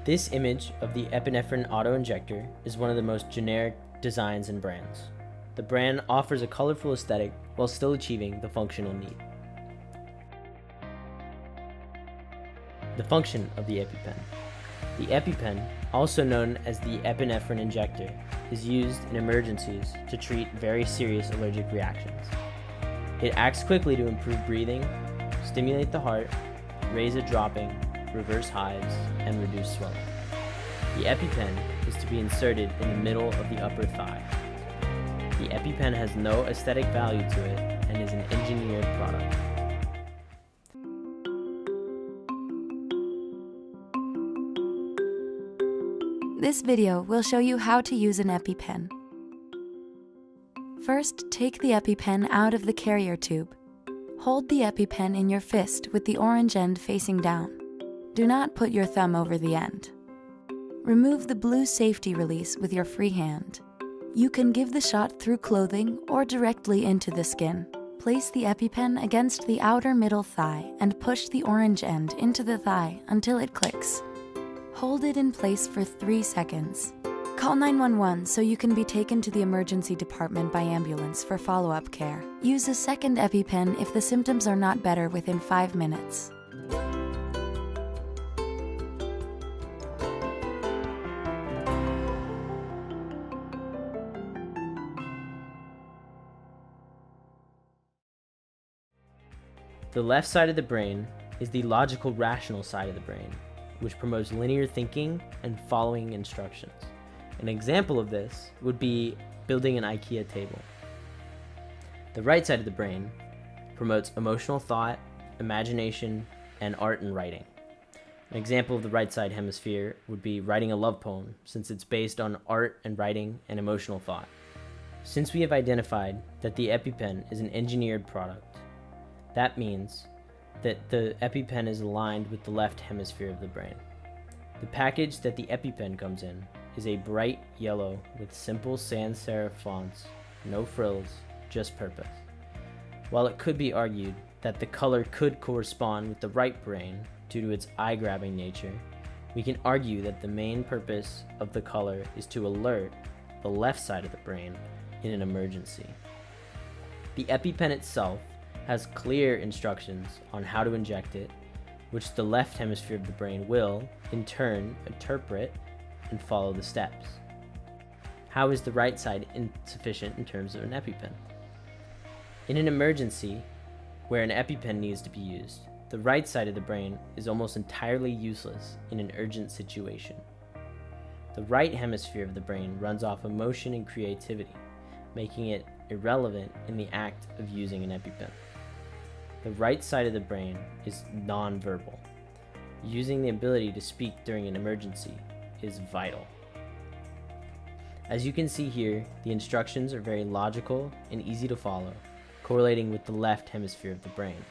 This image of the epinephrine auto-injector is one of the most generic designs and brands. The brand offers a colorful aesthetic while still achieving the functional need. The function of the Epipen. The Epipen, also known as the epinephrine injector, is used in emergencies to treat very serious allergic reactions. It acts quickly to improve breathing, stimulate the heart, raise a dropping, reverse hives, and reduce swelling. The Epipen is to be inserted in the middle of the upper thigh. The Epipen has no aesthetic value to it and is an engineered product. This video will show you how to use an Epipen. First, take the Epipen out of the carrier tube. Hold the Epipen in your fist with the orange end facing down. Do not put your thumb over the end. Remove the blue safety release with your free hand. You can give the shot through clothing or directly into the skin. Place the Epipen against the outer middle thigh and push the orange end into the thigh until it clicks. Hold it in place for 3 seconds. Call 911 so you can be taken to the emergency department by ambulance for follow-up care. Use a second Epipen if the symptoms are not better within 5 minutes. The left side of the brain is the logical rational side of the brain, which promotes linear thinking and following instructions. An example of this would be building an IKEA table. The right side of the brain promotes emotional thought, imagination, and art and writing. An example of the right side hemisphere would be writing a love poem, since it's based on art and writing and emotional thought. Since we have identified that the Epipen is an engineered product, that means that the Epipen is aligned with the left hemisphere of the brain. The package that the Epipen comes in is a bright yellow with simple sans serif fonts, no frills, just purpose. While it could be argued that the color could correspond with the right brain due to its eye-grabbing nature, we can argue that the main purpose of the color is to alert the left side of the brain in an emergency. The Epipen itself has clear instructions on how to inject it, which the left hemisphere of the brain will, in turn, interpret and follow the steps. How is the right side insufficient in terms of an Epipen? In an emergency, where an Epipen needs to be used, the right side of the brain is almost entirely useless in an urgent situation. The right hemisphere of the brain runs off emotion and creativity, making it irrelevant in the act of using an Epipen. The right side of the brain is non-verbal. Using the ability to speak during an emergency is vital. As you can see here, the instructions are very logical and easy to follow, correlating with the left hemisphere of the brain.